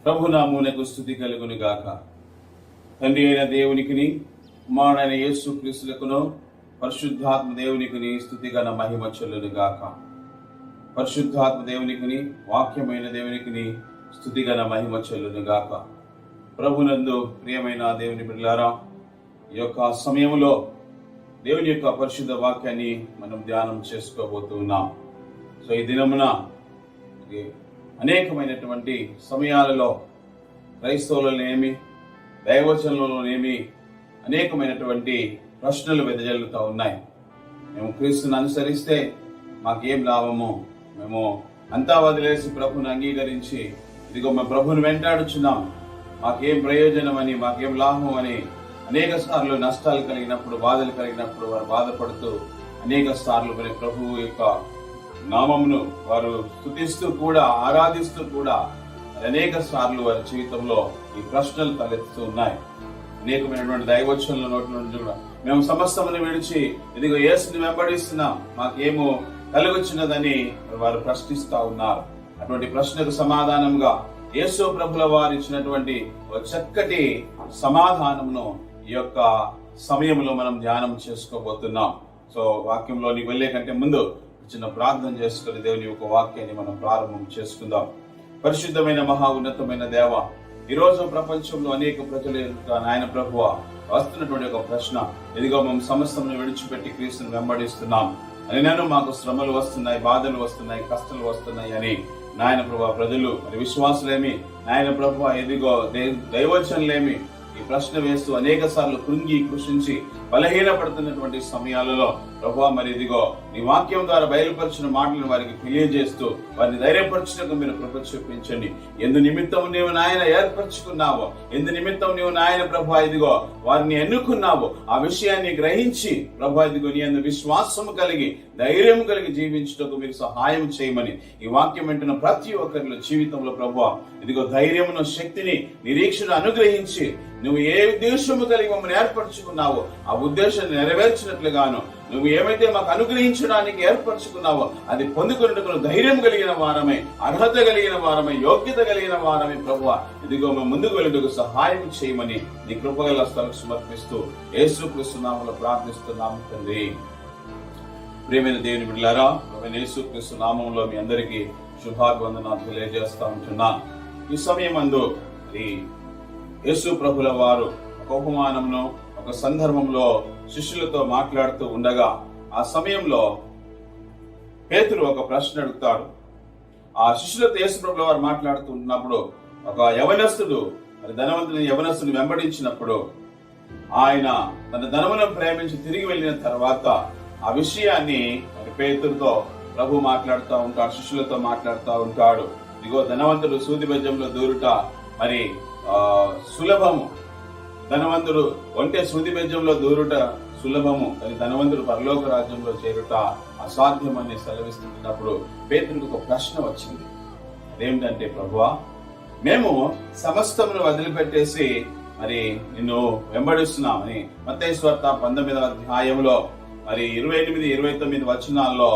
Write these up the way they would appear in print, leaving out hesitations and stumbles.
ప్రభునామమునకు స్తుతి కలుగును గాక. తండ్రి అయిన దేవునికిని కుమారుడైన యేసు క్రీస్తులకును పరిశుద్ధాత్మ దేవునికిని స్తుతిగణ మహిమ చెల్లును గాక. పరిశుద్ధాత్మ దేవునికిని వాక్యమైన దేవునికిని స్తుతిగణ మహిమ చెల్లును గాక. ప్రభునందు ప్రియమైన దేవుని బిడ్డలారా, ఈ యొక్క సమయంలో దేవుని యొక్క పరిశుద్ధ వాక్యాన్ని మనం ధ్యానం చేసుకోబోతున్నాం. సో ఈ దినమున అనేకమైనటువంటి సమయాలలో క్రైస్తవులనేమి దైవచనులలోనేమి అనేకమైనటువంటి ప్రశ్నలు వెదజల్లుతూ ఉన్నాయి. మేము క్రీస్తుని అనుసరిస్తే మాకేం లాభము, మేము అంతా వదిలేసి ప్రభుని అంగీకరించి ఇదిగో మేము ప్రభుని వెంటాడుచున్నాం, మాకేం ప్రయోజనం అని, మాకేం లాభం అని అనేక సార్లు నష్టాలు కలిగినప్పుడు, బాధలు కలిగినప్పుడు వారు బాధపడుతూ అనేక సార్లు మరి ప్రభువు యొక్క నామమును వారు స్తుతిస్తూ కూడా ఆరాధిస్తూ కూడా అనేక సార్లు వారి జీవితంలో ఈ ప్రశ్నలు తలెత్తుతూ ఉన్నాయి. అనేకమైనటువంటి దైవచనుల నోటి నుండి కూడా మేము సమస్తమును విడిచి ఇదిగో యేసుని వెంబడిస్తున్నాం, మాకేమో కలుగుచున్నదని వారు ప్రశ్నిస్తూ ఉన్నారు. అటువంటి ప్రశ్నకు సమాధానంగా యేసు ప్రభుల వారు ఇచ్చినటువంటి ఒక చక్కటి సమాధానమును ఈ యొక్క సమయంలో మనం ధ్యానం చేసుకోబోతున్నాం. సో వాక్యంలోనికి వెళ్లే కంటే ముందు చిన్న ప్రార్థన చేసుకుని దేవుని యొక్క వాక్యాన్ని మనం ప్రారంభం చేసుకుందాం. పరిశుద్ధమైన మహా ఉన్నతమైన దేవ, ఈరోజు ప్రపంచంలో అనేక ప్రజలు నాయన ప్రభువ వస్తున్నటువంటి ఒక ప్రశ్న, ఇదిగో మేము సమస్తమును విడిచిపెట్టి క్రీస్తుని వెంబడిస్తున్నాం అని, నేను మాకు శ్రమలు వస్తున్నాయి, బాధలు వస్తున్నాయి, కష్టాలు వస్తున్నాయి అని నాయన ప్రభువ ప్రజలు మరి విశ్వాసులేమి నాయన ప్రభువ ఇదిగో దైవజనులేమి ఈ ప్రశ్న వేస్తూ అనేక సార్లు కృంగి కృషించి బలహీనపడుతున్నటువంటి సమయాలలో ప్రభువా మరి ఇదిగో నీ వాక్యం ద్వారా బయలుపరిచిన మాటలను వారికి తెలియజేస్తూ వారిని ధైర్యపరచుటకు మీరు కృప చూపించండి. ఎందు నిమిత్తం నీవు నాయన ఏర్పరచుకున్నావో, ఎందు నిమిత్తం నీవు నాయన ప్రభువా ఇదిగో వారిని ఎన్నుకున్నావో ఆ విషయాన్ని గ్రహించి ప్రభువా ఇదిగో నీ యందు విశ్వాసము కలిగి ధైర్యం కలిగి జీవించుటకు మీరు సహాయం చేయమని ఈ వాక్యం వింటున్న ప్రతి ఒక్కరిలో జీవితంలో ప్రభువా ఇదిగో ధైర్యమును, శక్తిని, నిరీక్షణ అనుగ్రహించి నువ్వు ఏ ఉద్దేశము కలిగి మమ్మల్ని ఏర్పరచుకున్నావో ఆ ఉద్దేశాన్ని నెరవేర్చినట్లుగాను నువ్వు ఏమైతే మాకు అనుగ్రహించడానికి ఏర్పరచుకున్నావో అది పొందుకున్నట్టుకు ధైర్యం కలిగిన వారమే, అర్హత కలిగిన వారమే, యోగ్యత కలిగిన వారమే ప్రభువా ఇదిగో మేము ముందుకు వెళ్ళేందుకు సహాయం చేయమని నీ కృపగల స్థలకు సమర్పిస్తూ యేసు క్రీస్తు నామములో ప్రార్థిస్తున్నాము తండ్రి. ప్రియమైన దేవుని బిడ్డలారా, యేసు క్రీస్తు నామములో మీ అందరికీ శుభాభివందనాలు తెలియజేస్తా ఉంటున్నాను. ఈ సమయమందు యేసు ప్రభుల వారు ఒక ఉపమానంలో ఒక సందర్భంలో శిష్యులతో మాట్లాడుతూ ఉండగా ఆ సమయంలో పేతురు ఒక ప్రశ్న అడుగుతాడు. ఆ శిష్యులతో యేసు ప్రభుల వారు మాట్లాడుతూ ఉన్నప్పుడు ఒక యవనస్తుడు మరి ధనవంతుని యవనస్తుని వెంబడించినప్పుడు ఆయన తన ధనమును ప్రేమించి తిరిగి వెళ్ళిన తర్వాత ఆ విషయాన్ని మరి పేతురుతో ప్రభు మాట్లాడుతూ ఉంటాడు, శిష్యులతో మాట్లాడుతూ ఉంటాడు. ఇదిగో ధనవంతుడు సూది బెజ్జంలో దూరుట మరి సులభము, ధనవంతుడు ఒంటె సూది బెజ్జంలో దూరుట సులభము, కానీ ధనవంతుడు పరలోక రాజ్యంలో చేరుట అసాధ్యమని సెలవిస్తున్నప్పుడు పేతురుకు ఒక ప్రశ్న వచ్చింది. అదేమిటంటే, ప్రభువా మేము సమస్తమును వదిలిపెట్టేసి మరి నిన్ను వెంబడిస్తున్నామని మత్తయి సువార్త 19వ అధ్యాయంలో మరి 28, 29 వచనాల్లో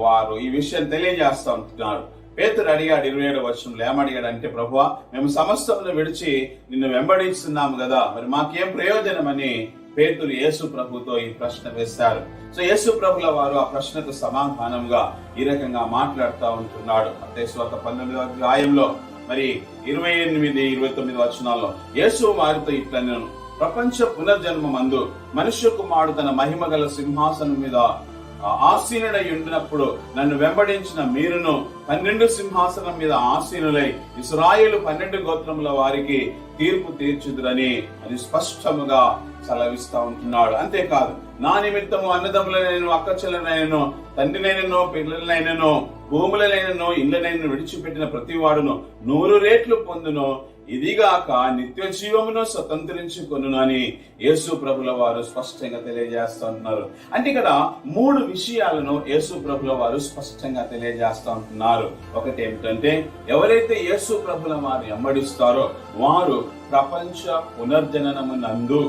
వారు ఈ విషయం తెలియజేస్తా ఉంటున్నారు. పేతురు అడిగాడు 27వ వచనంలో, ఏమడిగాడు అంటే, ప్రభువా మేము సమస్తమును విడిచి నిన్ను వెంబడిస్తున్నాము కదా, మరి మాకేం ప్రయోజనం అని పేతురు యేసు ప్రభుతో ఈ ప్రశ్న వేశారు. సో యేసు ప్రభుల వారు ఆ ప్రశ్నకు సమాధానంగా ఈ రకంగా మాట్లాడుతూ ఉంటున్నాడు. మత్తయి సువార్త 19వ అధ్యాయంలో మరి 28, 29 వచనాల్లో యేసు వారితో ఇట్లా, నేను ప్రపంచ పునర్జన్మ మందు మనుష్య కుమారుడు తన మహిమ గల సింహాసనం మీద ఆసీనుడై ఉండినప్పుడు నన్ను వెంబడించిన మీరును 12 సింహాసనం మీద ఆసీనులై ఇశ్రాయేలు 12 గోత్రముల వారికి తీర్పు తీర్చుదురని అది స్పష్టముగా సెలవిస్తా ఉంటున్నాడు. అంతేకాదు, నా నిమిత్తము అన్నదమ్ములనైనను, అక్కచెల్లెలనైనను, తండ్రినైనను, పిల్లలనైనను, భూములనైనను, ఇళ్లనైనను విడిచిపెట్టిన ప్రతి వాడును 100 రెట్లు పొందును, ఇదిగాక నిత్య జీవమును స్వతంత్రించుకొనును అని యేసు ప్రభుల వారు స్పష్టంగా తెలియజేస్తా ఉంటున్నారు. అంటే ఇక్కడ 3 విషయాలను యేసు ప్రభుల వారు స్పష్టంగా తెలియజేస్తా ఉంటున్నారు. ఒకటి ఏమిటంటే, ఎవరైతే యేసు ప్రభుల వారు వెంబడిస్తారో వారు ప్రపంచ పునర్జననమునందు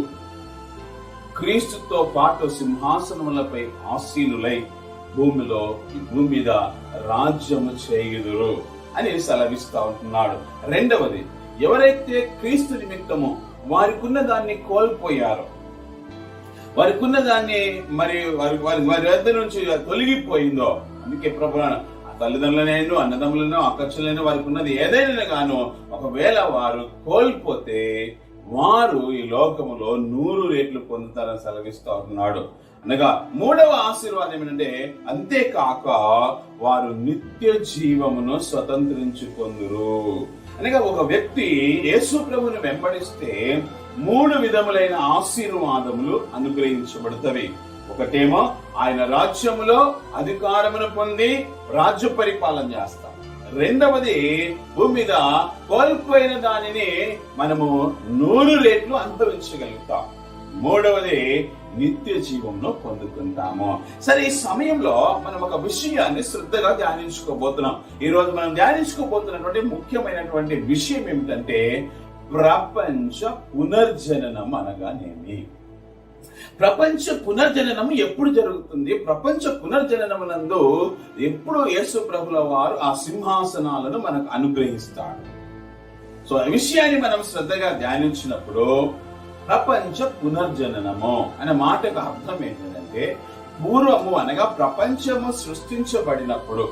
క్రీస్తుతో పాటు సింహాసనములపై ఆసీనులై భూమి మీద రాజ్యము చేయుదురు అని సెలవిస్తా ఉంటున్నాడు. రెండవది, ఎవరైతే క్రీస్తు నిమిత్తము వారికి ఉన్న దాన్ని కోల్పోయారో, వారికి ఉన్న దాన్ని మరి వారి వద్ద నుంచి తొలగిపోయిందో, అందుకే ప్రభు తల్లిదండ్రులనైనా అన్నదమ్ములను అక్కచ్చులైన వారికి ఉన్నది ఏదైనా గాను ఒకవేళ వారు కోల్పోతే వారు ఈ లోకములో 100 రెట్లు పొందుతారని సెలవిస్తూ ఉన్నాడు. అనగా మూడవ ఆశీర్వాదం ఏంటంటే, అంతేకాక వారు నిత్య జీవమును స్వతంత్రించుకొందురు. అనగా ఒక వ్యక్తి యేసు ప్రభువుని వెంబడిస్తే 3 విధములైన ఆశీర్వాదములు అనుగ్రహించబడతవి. ఒకటేమో ఆయన రాజ్యములో అధికారమును పొంది రాజ్య పరిపాలన చేస్తాం. రెండవది భూమి మీద కోల్పోయిన దానిని మనము 100 రెట్లు అనుభవించగలుగుతాం. మూడవది నిత్య జీవంలో పొందుకుంటాము. సరే, ఈ సమయంలో మనం ఒక విషయాన్ని శ్రద్ధగా ధ్యానించుకోబోతున్నాం. ఈ రోజు మనం ధ్యానించుకోబోతున్నటువంటి ముఖ్యమైనటువంటి విషయం ఏమిటంటే, ప్రపంచ పునర్జననం అనగానేమి? ప్రపంచ పునర్జననం ఎప్పుడు జరుగుతుంది? ప్రపంచ పునర్జననమునందు ఎప్పుడు యేసు ప్రభుల వారు ఆ సింహాసనాలను మనకు అనుగ్రహిస్తాడు. సో ఈ విషయాన్ని మనం శ్రద్ధగా ధ్యానించినప్పుడు, ప్రపంచ పునర్జననము అనే మాటకు అర్థం ఏంటంటే, పూర్వము అనగా ప్రపంచము సృష్టించబడినప్పుడు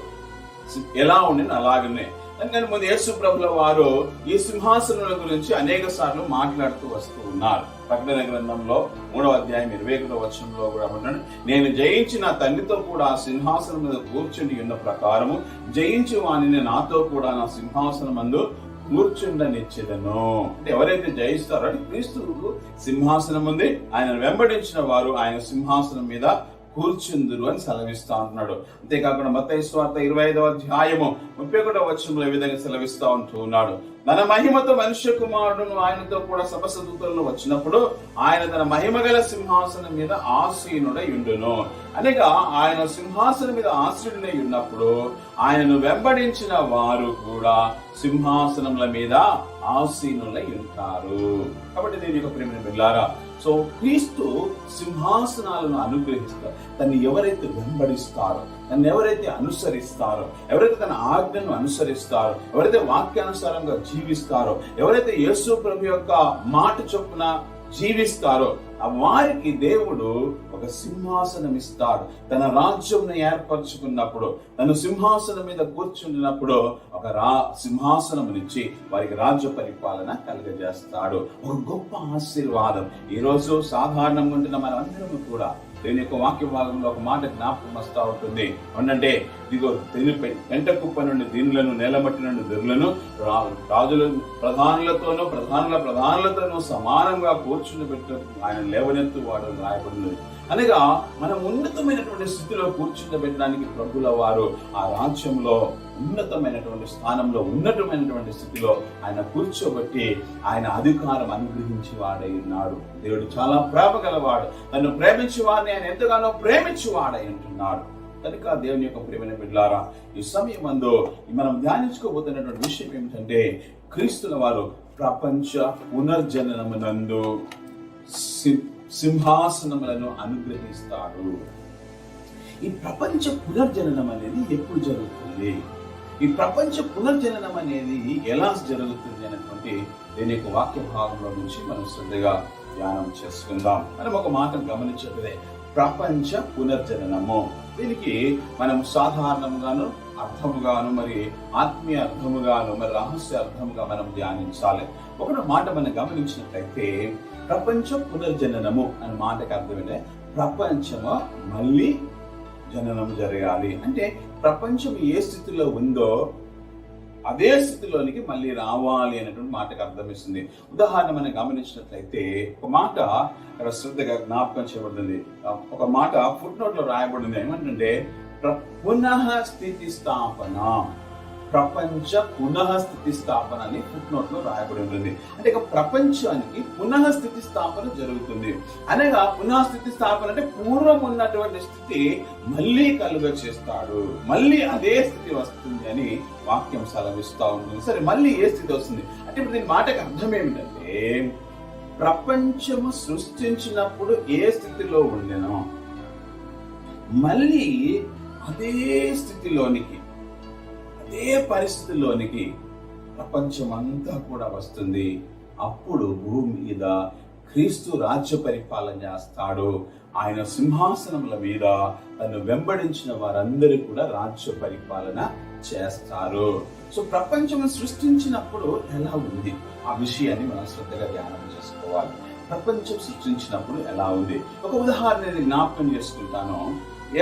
ఎలా ఉండింది అలాగనే. అందుకని ముందు యేసు ప్రభుల వారు ఈ సింహాసనాల గురించి అనేక సార్లు మాట్లాడుతూ వస్తూ ఉన్నారు. ప్రకటన గ్రంథంలో 3వ అధ్యాయం 21వ వచనంలో కూడా ఉన్నాడు, నేను జయించి నా తండ్రితో కూడా ఆ సింహాసనం మీద కూర్చుండి ఉన్న ప్రకారము జయించి వానిని నాతో కూడా నా సింహాసనం మందు కూర్చుండనిచ్చేదను. అంటే ఎవరైతే జయిస్తారో అంటే క్రీస్తు సింహాసనం ఉంది, ఆయన వెంబడించిన వారు ఆయన సింహాసనం మీద కూర్చుందురు అని సెలవిస్తా ఉంటున్నాడు. అంతేకాకుండా మత్తయి సువార్త 25వ అధ్యాయము 31వ వచనంలో ఈ విధంగా సెలవిస్తా ఉంటూ ఉన్నాడు, తన మహిమతో మనుష్య కుమారుడును ఆయనతో కూడా సమస్తదూతలను వచ్చినప్పుడు ఆయన తన మహిమ గల సింహాసనం మీద ఆసీనుడై ఉండును. అనగా ఆయన సింహాసనం మీద ఆసీనుడై ఉన్నప్పుడు ఆయనను వెంబడించిన వారు కూడా సింహాసనముల మీద ఆసీనులై ఉంటారు. కాబట్టి దీని యొక్క ప్రియమైన బిడ్డలారా, సో క్రీస్తు సింహాసనాలను అనుగ్రహిస్తారు. తను ఎవరైతే వెంబడిస్తారో, తను ఎవరైతే అనుసరిస్తారో, ఎవరైతే తన ఆజ్ఞను అనుసరిస్తారో, ఎవరైతే వాక్యానుసారంగా జీవిస్తారో, ఎవరైతే యేసు ప్రభు యొక్క మాట చొప్పున జీవిస్తారో వారికి దేవుడు ఒక సింహాసనం ఇస్తాడు. తన రాజ్యంను ఏర్పరచుకున్నప్పుడు, తను సింహాసనం మీద కూర్చున్నప్పుడు ఒక సింహాసనం నుంచి వారికి రాజ్య పరిపాలన కలుగజేస్తాడు. ఒక గొప్ప ఆశీర్వాదం. ఈ రోజు సాధారణంగా ఉంటున్న మనం అందరం కూడా దీని యొక్క వాక్య భాగంలో ఒక మాట జ్ఞాపకం వస్తూ ఉంటుంది. అంటే ఇదిగో తెలిపై వెంట కుప్ప నుండి దీనులను, నేలమట్టి నుండి దిరులను, రాజుల ప్రధానులతోనూ సమానంగా కూర్చుని పెట్టు ఆయన లేవనెత్తు వాడు రాయబడినది. అనగా మనం ఉన్నతమైనటువంటి స్థితిలో కూర్చుండబెట్టడానికి ప్రభుల వారు ఆ రాజ్యంలో ఉన్నతమైనటువంటి స్థానంలో, ఉన్నతమైనటువంటి స్థితిలో ఆయన కూర్చోబెట్టి ఆయన అధికారం అనుగ్రహించి వాడై ఉన్నాడు. దేవుడు చాలా ప్రేమ గలవాడు. తను ప్రేమించి వారిని ఆయన ఎంతగానో ప్రేమించి వాడై ఉంటున్నాడు. కనుక దేవుని యొక్క ప్రియమైన బిడ్డలారా, ఈ సమయం అందు మనం ధ్యానించుకోబోతున్నటువంటి విషయం ఏమిటంటే, క్రీస్తుల వారు ప్రపంచ పునర్జననమునందు సింహాసనములను అనుగ్రహిస్తాడు. ఈ ప్రపంచ పునర్జననం అనేది ఎప్పుడు జరుగుతుంది? ఈ ప్రపంచ పునర్జననం అనేది ఎలా జరుగుతుంది అనేటువంటి దీని యొక్క వాక్య భాగంలో నుంచి మనం శ్రద్ధగా ధ్యానం చేసుకుందాం. మనం ఒక మాట గమనించే ప్రపంచ పునర్జననము, దీనికి మనం సాధారణంగాను అర్థముగాను మరి ఆత్మీయ అర్థముగాను మరి రహస్య అర్థముగా మనం ధ్యానించాలి. ఒక మాట మనం గమనించినట్లయితే ప్రపంచ పునర్జననము అనే మాటకి అర్థం ఏంటంటే, ప్రపంచము మళ్ళీ జననం జరగాలి. అంటే ప్రపంచం ఏ స్థితిలో ఉందో అదే స్థితిలోనికి మళ్ళీ రావాలి అనేటువంటి మాటకు అర్థమిస్తుంది. ఉదాహరణ మనం గమనించినట్లయితే ఒక మాట అక్కడ శ్రద్ధగా జ్ఞాపకం చేయబడింది. ఒక మాట ఫుట్ నోట్ లో రాయబడింది. ఏమంటే పునః స్థితి స్థాపన, ప్రపంచ పునః స్థితి స్థాపన అని ఫుట్ నోట్ లో రాయబడి ఉంటుంది. అంటే ఇక ప్రపంచానికి పునః స్థితి స్థాపన జరుగుతుంది. అనగా పునః స్థితి స్థాపన అంటే పూర్వం ఉన్నటువంటి స్థితి మళ్ళీ కలుగ చేస్తాడు, మళ్ళీ అదే స్థితి వస్తుంది అని వాక్యం సెలవిస్తూ ఉంటుంది. సరే, మళ్ళీ ఏ స్థితి వస్తుంది అంటే ఇప్పుడు దీని మాటకి అర్థం ఏమిటంటే, ప్రపంచము సృష్టించినప్పుడు ఏ స్థితిలో ఉండెనో మళ్ళీ అదే స్థితిలోనికి, అదే పరిస్థితిలోనికి ప్రపంచమంతా కూడా వస్తుంది. అప్పుడు భూమి మీద క్రీస్తు రాజ్య పరిపాలన చేస్తాడు. ఆయన సింహాసనముల మీద తను వెంబడించిన వారందరూ కూడా రాజ్య పరిపాలన చేస్తారు. సో ప్రపంచం సృష్టించినప్పుడు ఎలా ఉంది ఆ విషయాన్ని మనం శ్రద్ధగా ధ్యానం చేసుకోవాలి. ప్రపంచం సృష్టించినప్పుడు ఎలా ఉంది? ఒక ఉదాహరణ నేను జ్ఞాపకం చేసుకుంటాను.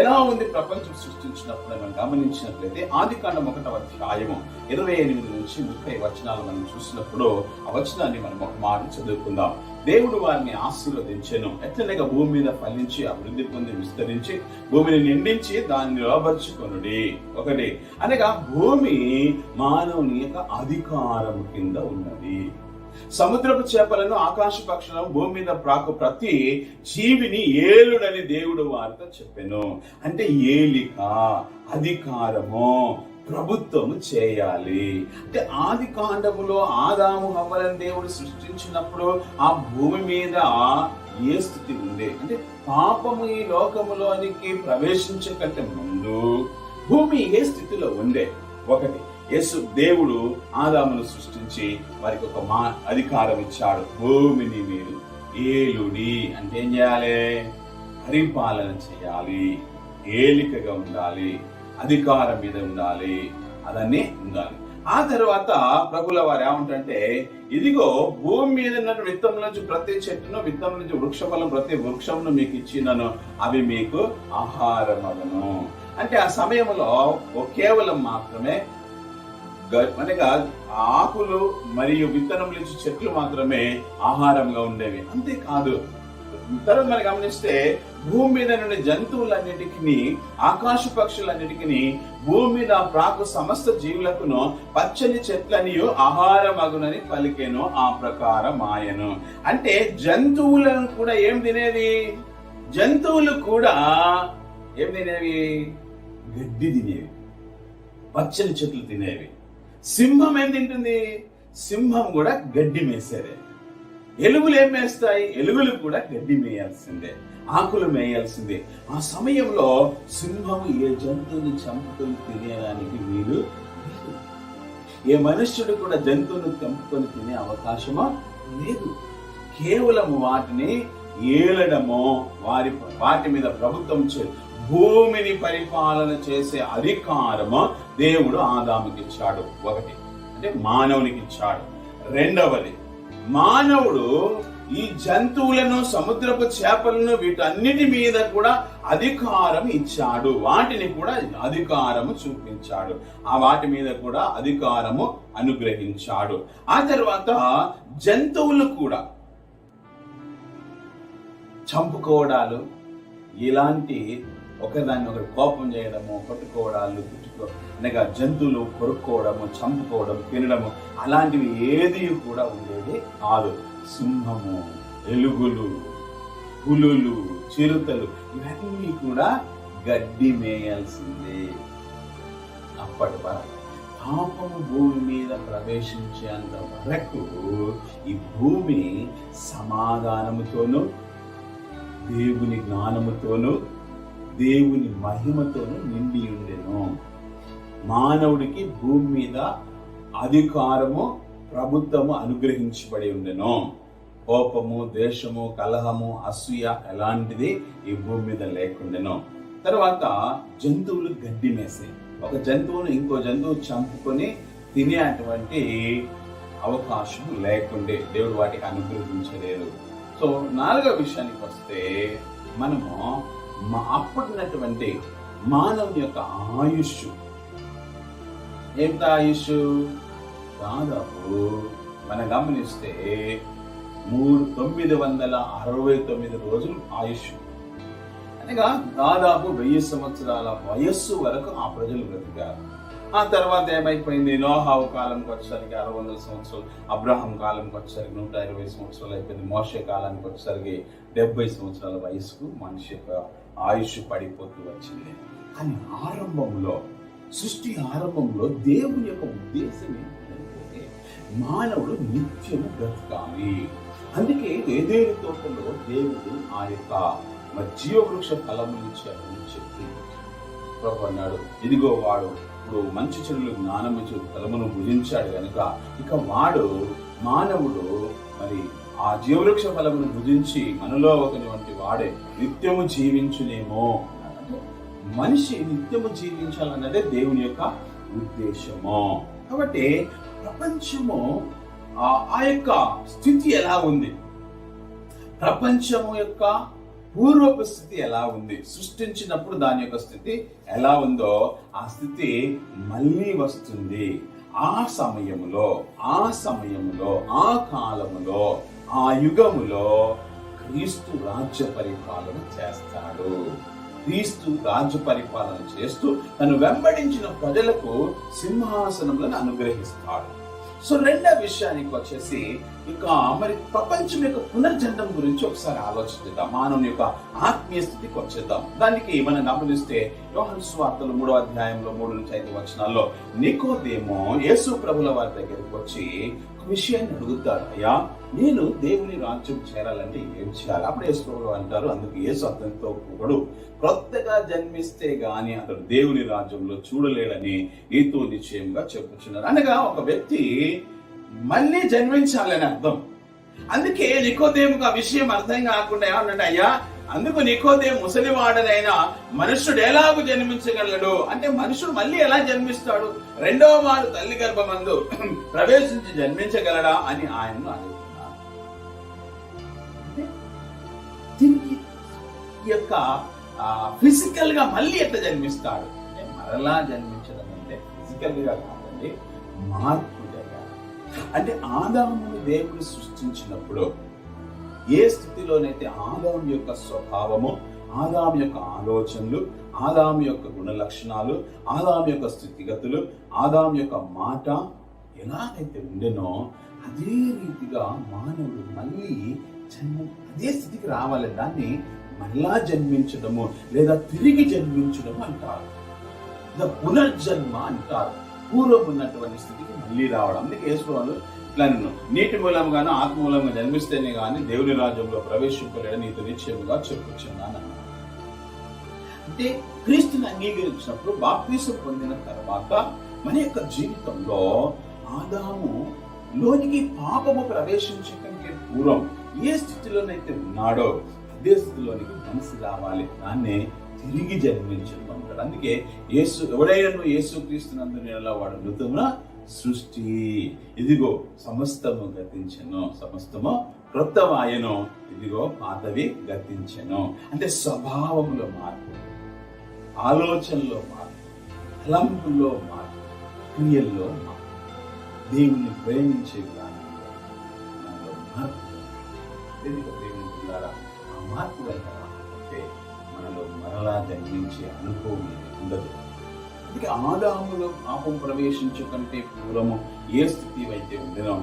ఎలా ఉంది ప్రపంచం సృష్టించినప్పుడు మనం గమనించినట్లయితే ఆదికాండం 1వ అధ్యాయము 28 నుంచి 30 వచనాలు మనం చూసినప్పుడు ఆ వచనాన్ని మనం ఒక మాట చదువుకుందాం. దేవుడు వారిని ఆశీర్వదించెను, ఎట్లనగా భూమి మీద ఫలించి అభివృద్ధి పొంది విస్తరించి భూమిని నిండించి దాన్ని లోబర్చుకొనుడి. ఒకటి అనగా భూమి మానవుని యొక్క అధికారము కింద ఉన్నది. సముద్రపు చేపలను ఆకాశ పక్షులను భూమి మీద ప్రాకు ప్రతి జీవిని ఏలుడని దేవుడు వారితో చెప్పెను. అంటే ఏలిక, అధికారము, ప్రభుత్వము చేయాలి. అంటే ఆది కాండములో ఆదాము హవ్వలను దేవుడు సృష్టించినప్పుడు ఆ భూమి మీద ఏ స్థితి ఉంది అంటే పాపము ఈ లోకములోనికి ప్రవేశించకంటే ముందు భూమి ఏ స్థితిలో ఉండే? ఒకటి, యేసు దేవుడు ఆదామును సృష్టించి వారికి ఒక అధికారం ఇచ్చాడు. భూమిని మీరు ఏలుడి అంటే ఏం చేయాలి? పరిపాలన చేయాలి, ఏలికగా ఉండాలి, అధికారం మీద ఉండాలి, అదన్నీ ఉండాలి. ఆ తర్వాత ప్రభుల వారు ఏమంటే, ఇదిగో భూమి మీద ఉన్న విత్తం నుంచి ప్రతి చెట్టును, విత్తం నుంచి వృక్షఫలం ప్రతి వృక్షమును మీకు ఇచ్చినను, అవి మీకు ఆహారం అగును. అంటే ఆ సమయంలో కేవలం మాత్రమే అనగా ఆకులు మరియు విత్తనం నుంచి చెట్లు మాత్రమే ఆహారంగా ఉండేవి. అంతేకాదు, తర్వాత మనం గమనిస్తే భూమి మీద నుండి జంతువులన్నిటికీ, ఆకాశ పక్షులన్నిటికీ, భూమి మీద ప్రాకు సమస్త జీవులకును పచ్చని చెట్లని ఆహారమగునని పలికెను. ఆ ప్రకారం ఆయను. అంటే జంతువులను కూడా ఏం తినేది? జంతువులు కూడా ఏం తినేవి? గడ్డి తినేవి, పచ్చని చెట్లు తినేవి. సింహం ఏం తింటుంది? సింహం కూడా గడ్డి మేసేదే. ఎలుగులు ఏం మేస్తాయి? ఎలుగులు కూడా గడ్డి మేయాల్సిందే, ఆకులు మేయాల్సిందే. ఆ సమయంలో సింహం ఏ జంతువుని చంపుకొని తినేదానికి వీలు లేదు. ఏ మనుష్యుడు కూడా జంతువును చంపుకొని తినే అవకాశమా లేదు. కేవలం వాటిని ఏలడమో, వాటి మీద ప్రభుత్వం భూమిని పరిపాలన చేసే అధికారము దేవుడు ఆదాముకి ఇచ్చాడు. ఒకటి అంటే మానవునికి ఇచ్చాడు. రెండవది, మానవుడు ఈ జంతువులను, సముద్రపు చేపలను, వీటన్నిటి మీద కూడా అధికారం ఇచ్చాడు. వాటిని కూడా అధికారము చూపించాడు, ఆ వాటి మీద కూడా అధికారము అనుగ్రహించాడు. ఆ తర్వాత జంతువులు కూడా చంపుకోవడాలు, ఇలాంటి ఒకదాన్ని ఒకటి కోపం చేయడము, కొట్టుకోవడాలు, అనగా జంతువులు కొరుక్కోవడము, చంపుకోవడం, తినడము, అలాంటివి ఏది కూడా ఉండేది కాదు. సింహము, ఎలుగులు, పులులు, చిరుతలు ఇవన్నీ కూడా గడ్డి మేయాల్సిందే. అప్పటి వరకు పాపము భూమి మీద ప్రవేశించేంత వరకు ఈ భూమి సమాధానముతోనూ, దేవుని జ్ఞానముతోనూ, దేవుని మహిమతోనూ నిండి ఉండెను. మానవుడికి భూమి మీద అధికారము, ప్రభుత్వము అనుగ్రహించబడి ఉండెను. కోపము, ద్వేషము, కలహము, అసూయ ఎలాంటిది ఈ భూమి మీద లేకుండెను. తర్వాత జంతువులు గడ్డి మేసే. ఒక జంతువును ఇంకో జంతువు చంపుకొని తినే అటువంటి అవకాశం లేకుండే, దేవుడు వాటికి అనుగ్రహించలేదు. సో 4వ విషయానికి వస్తే, మనము అప్పుడున్నటువంటి మానవుని యొక్క ఆయుష్ ఎంత? ఆయుష్ దాదాపు మనం గమనిస్తే 969 రోజులు ఆయుష్. అనగా దాదాపు 1000 సంవత్సరాల వయస్సు వరకు ఆ ప్రజలు బ్రతికారు. ఆ తర్వాత ఏమైపోయింది? నోహావు కాలంకి వచ్చేసరికి 600 సంవత్సరాలు, అబ్రహాం కాలంకి వచ్చేసరికి 120 సంవత్సరాలు అయిపోయింది, మోషే కాలానికి వచ్చేసరికి 70 సంవత్సరాల వయసుకు మనిషి యొక్క ఆయుష్ పడిపోతూ వచ్చింది. కానీ ఆరంభంలో, సృష్టి ఆరంభంలో దేవుని యొక్క ఉద్దేశం ఏంటంటే మానవుడు నిత్యము బ్రతకాలి. అందుకే ఏదేని తోటలో దేవుడు ఆ యొక్క జీవవృక్ష ఫలములు ఇచ్చారని చెప్పి ప్రభు అన్నాడు, ఇదిగో వాడు ఇప్పుడు మంచి చెడులు జ్ఞానమిచ్చు ఫలమును భుజించాడు కనుక ఇక వాడు మానవుడు మరి ఆ జీవవృక్ష ఫలమును భుజించి మనలో ఒకని వంటి వాడే నిత్యము జీవించునేమో. అంటే మనిషి నిత్యము జీవించాలన్నదే దేవుని యొక్క ఉద్దేశము. కాబట్టి ప్రపంచము ఆ యొక్క స్థితి ఎలా ఉంది, ప్రపంచము యొక్క పూర్వపు స్థితి ఎలా ఉంది, సృష్టించినప్పుడు దాని యొక్క స్థితి ఎలా ఉందో ఆ స్థితి మళ్ళీ వస్తుంది. ఆ సమయములో ఆ కాలములో ఆ యుగములో క్రీస్తు రాజ్య పరిపాలన చేస్తాడు. క్రీస్తు రాజ్య పరిపాలన చేస్తూ తను వెంబడించిన ప్రజలకు సింహాసనములను అనుగ్రహిస్తాడు. సో రెండో విషయానికి వచ్చేసి ఇక మరి ప్రపంచం యొక్క పునర్జన్మం గురించి ఒకసారి ఆలోచిద్దాం. మానవుని యొక్క ఆత్మీయ స్థితికి వచ్చేద్దాం. దానికి మనం గమనిస్తే యోహాను సువార్తలు 3వ అధ్యాయంలో 3-5 వచనాల్లో నికోదేము యేసు ప్రభుల వారి దగ్గరికి వచ్చి ఒక విషయాన్ని అడుగుతాడు, అయ్యా నేను దేవుని రాజ్యం చేరాలంటే ఏం చేయాలి? అప్పుడు యేసు ప్రభులు అంటారు, అందుకు యేసు అతనితో ఒకడు కొత్తగా జన్మిస్తే గాని అతడు దేవుని రాజ్యంలో చూడలేడని నీతో నిశ్చయంగా చెప్పుచున్నారు. అనగా ఒక వ్యక్తి మళ్ళీ జన్మించాలని అర్థం. అందుకే నికోదేముకు ఆ విషయం అర్థం కాకుండా ఏమన్నాడు, అయ్యా అందుకు నికోదేము ముసలివాడనైనా మనుష్యుడు ఎలాగూ జన్మించగలడు అంటే మనుషుడు మళ్ళీ ఎలా జన్మిస్తాడు, రెండవ వారు తల్లి గర్భమందు ప్రవేశించి జన్మించగలడా అని ఆయనను అడుగుతున్నారు. దీనికి ఈ యొక్క ఫిజికల్ గా మళ్ళీ ఎట్లా జన్మిస్తాడు అంటే మరలా జన్మించడం అంటే ఫిజికల్ గా కాదండి, మార్పు జరగాలి. అంటే ఆదామును దేవుడు సృష్టించినప్పుడు ఏ స్థితిలోనైతే ఆదాము యొక్క స్వభావము, ఆదాము యొక్క ఆలోచనలు, ఆదాము యొక్క గుణ లక్షణాలు, ఆదాము యొక్క స్థితిగతులు, ఆదాము యొక్క మాట ఎలాగైతే ఉండెనో అదే రీతిగా మానవుడు మళ్ళీ అదే స్థితికి రావాలి. దాన్ని మళ్ళా జన్మించడము లేదా తిరిగి జన్మించడము అంటారు. పునర్జన్మ అంటారు. పూర్వం ఉన్నటువంటి స్థితికి మళ్ళీ రావడం. అందుకే యేసు ఇట్లా నిన్ను నీటి మూలంగాను ఆత్మ మూలంగా జన్మిస్తేనే గాని దేవుని రాజ్యంలో ప్రవేశింపలేడని నీతో నిశ్చయముగా చెప్పుచున్నాను. అంటే క్రీస్తుని అంగీకరించినప్పుడు బాప్తీసం పొందిన తర్వాత మన యొక్క జీవితంలో ఆదాము లోనికి పాపము ప్రవేశించే కంటే పూర్వం ఏ స్థితిలోనైతే ఉన్నాడో అదే స్థితిలోనికి మనసు రావాలి. దాన్నే తిరిగి జన్మించడం అంటారు. అందుకే ఎవడైనా యేసు క్రీస్తునందు నెల వాడు మృతమున సృష్టి, ఇదిగో సమస్తము గతించెను, సమస్తము క్రొత్తవాయను, ఇదిగో పాతవి గతించెను. అంటే స్వభావంలో మార్పు, ఆలోచనలో మార్పు, తలంపుల్లో మార్పు, క్రియల్లో మార్పు, దేవుని ప్రేమించే విధానంలో మనలో మార్పు. ప్రేమించారా ఆ మార్పు అంటే మనలో మరలా జన్మించే అనుభవం ఉండదు. అందుకే ఆదాములో పాపం ప్రవేశించు కంటే పూర్వము ఏ స్థితి అయితే ఉండినో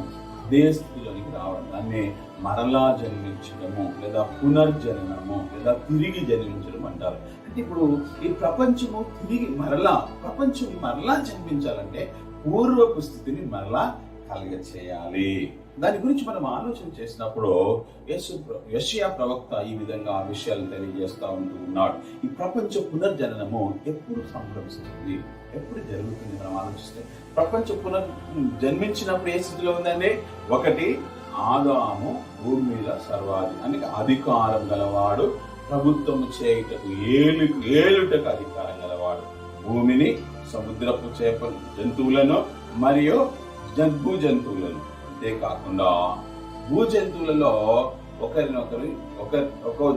అదే స్థితిలోనికి రావడం, దాన్నే మరలా జన్మించడము లేదా పునర్జననము లేదా తిరిగి జన్మించడం అంటారు. అంటే ఇప్పుడు ఈ ప్రపంచము ప్రపంచం మరలా జన్మించాలంటే పూర్వపు స్థితిని మరలా చేయాలి. దాని గురించి మనం ఆలోచన చేసినప్పుడు యెషయా ప్రవక్త ఈ విధంగా ఆ విషయాలు తెలియజేస్తా ఉన్నాడు. ఈ ప్రపంచ పునర్జననము ఎప్పుడు సంభవిస్తుంది, ఎప్పుడు జరుగుతుంది? మనం ఆలోచిస్తే ప్రపంచ జన్మించినప్పుడు ఏ స్థితిలో ఉందండి? ఒకటి, ఆదాము భూమి మీద అంటే అధికారం గలవాడు, ప్రభుత్వం చేయుటకు ఏలుటకు అధికారం గలవాడు, భూమిని, సముద్రపు చేపలు, జంతువులను మరియు భూ జంతువులను. అంతేకాకుండా భూ జంతువులలో ఒక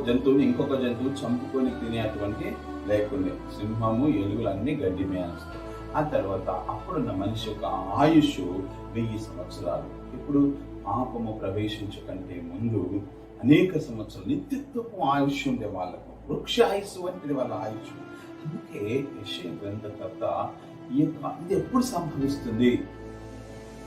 జంతువుని ఇంకొక జంతువు చంపుకొని తినేటువంటి లేకుండా సింహము, ఎలుగులు అన్ని గడ్డి మేస్తాయి. ఆ తర్వాత అప్పుడున్న మనిషి యొక్క ఆయుష్ 1000 సంవత్సరాలు. ఇప్పుడు పాపము ప్రవేశించకంటే ముందు అనేక సంవత్సరాలు నిత్యత్వపు ఆయుష్ ఉండే వాళ్ళకు, వృక్ష ఆయుష్ వంటిది వాళ్ళ ఆయుష్. అందుకే యెషయా గ్రంథకర్త ఇది ఎప్పుడు సంభవిస్తుంది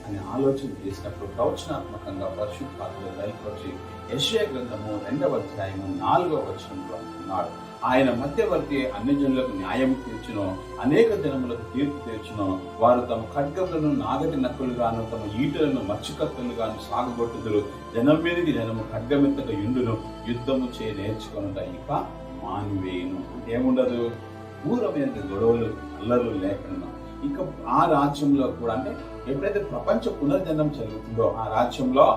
అని ఆలోచన చేసినప్పుడు ప్రవచనాత్మకంగా పరిశుద్ధాత్మ బయలుపరిచి యెషయా గ్రంథము 2వ అధ్యాయము 4వ వచనంలో అంటున్నాడు, ఆయన మధ్యవర్తి అన్ని జనులకు న్యాయం తీర్చును, అనేక జనములకు తీర్పు తీర్చును. వారు తమ ఖడ్గములను నాగటి నక్కులుగాను తమ ఈటలను మచ్చుకత్తులుగాను సాగుగొట్టుదురు. జనం మీదకి జనము ఖడ్గమెత్తక యుండును, యుద్ధము నేర్చుకొనుట ఇక మానివేయును. ఏముండదు? ఘోరమైన గొడవలు అల్లర్లు లేకుండా ఇక ఆ రాజ్యంలో కూడా అంటే ఎప్పుడైతే ప్రపంచ పునర్జన్మం జరుగుతుందో ఆ రాజ్యంలో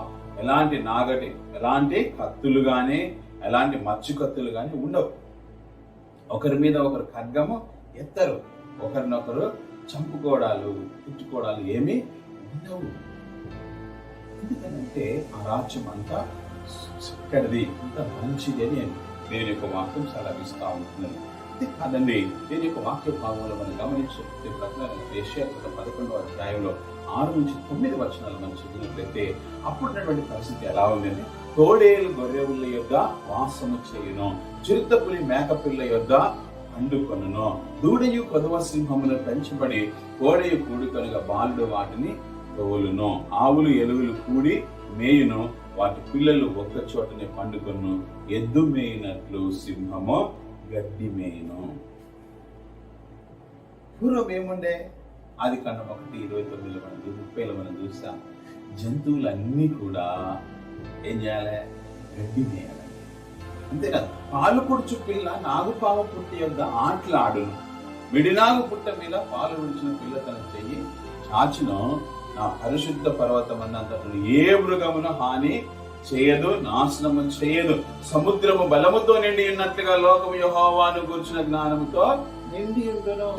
ఎలాంటి కత్తులు గాని ఎలాంటి మచ్చు కత్తులు గాని ఉండవు. ఒకరి మీద ఒకరు ఖడ్గము ఎత్తరు, ఒకరినొకరు చంపుకోవడాలు తిట్టుకోవడాలు ఏమీ ఉండవు. ఎందుకంటే ఆ రాజ్యం అంతా చక్కటిది, అంత మంచిది అని దేవుని యొక్క వాక్యం సెలవిస్తా ఉంటున్నది. ఇది కాదండి, దీని యొక్క వాక్య భాగంలో మనం గమనించే ప్రకారం యెషయా 11వ అధ్యాయంలో 6-9 వచనాలు మనం చదివినట్లయితే అప్పుడున్నటువంటి పరిస్థితి ఎలా ఉందని, తోడేలు గొర్రెల యొద్ద వాసము చేయును, చిరుతపులి మేకపిల్ల యొద్ద పండుకొనును, దూడయు కొదవ సింహమును పెంచబడి కోడయు కూడుకొనగా బాలుడు వాటిని తోలును, ఆవులు ఎలుగులు కూడి మేయును, వాటి పిల్లలు ఒక్క చోటనే పండుకొను, ఎద్దు మేయినట్లు సింహము గడ్డి మేయును. పూర్వం ఏముండే? ఆదికాండం 1:29 30 మనం చూస్తాం. జంతువులన్నీ కూడా ఏం చేయాలి? గడ్డి మేయాలి. అంతేకాదు, పాలు పొడుచు పిల్ల నాగుపాము పుట్టి యొద్ద ఆటలాడును, విడినాగు పుట్ట మీద పాలు విడిచిన పిల్ల తన చెయ్యి చాచును, నా పరిశుద్ధ పర్వతం అన్నంతను ఏ మృగమును హాని చేయదు, నాశనము చేయదు, సముద్రము బలముతో నిండి ఉన్నట్లుగా లోకము యెహోవాను గూర్చిన జ్ఞానముతో నిండి ఉండును.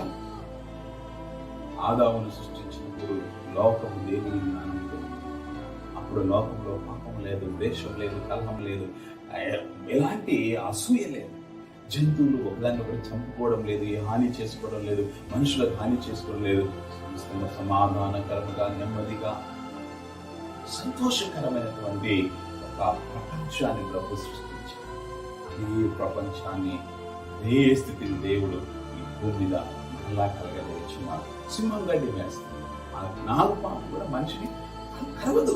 ఆదామును సృష్టించినప్పుడు లోకము దేవుని జ్ఞానంతో, అప్పుడు లోకంలో పాపం లేదు, ద్వేషం లేదు, కలహం లేదు, ఎలాంటి అసూయ లేదు, జంతువులు ఒకదాన్ని ఒకటి చంపుకోవడం లేదు, హాని చేసుకోవడం లేదు, మనుషులకు హాని చేసుకోవడం లేదు, సమాధానకరంగా నెమ్మదిగా సంతోషకరమైనటువంటి ఒక ప్రపంచాన్ని ప్రభు సృష్టించాడు. ఈ ప్రపంచాన్ని ఏ స్థితిని దేవుడు ఈ భూమి మీద మళ్ళా కలగజేస్తున్నాడు. సింహం గడ్డి వేస్తుంది, నాగుపాము కూడా మనిషిని కరవదు,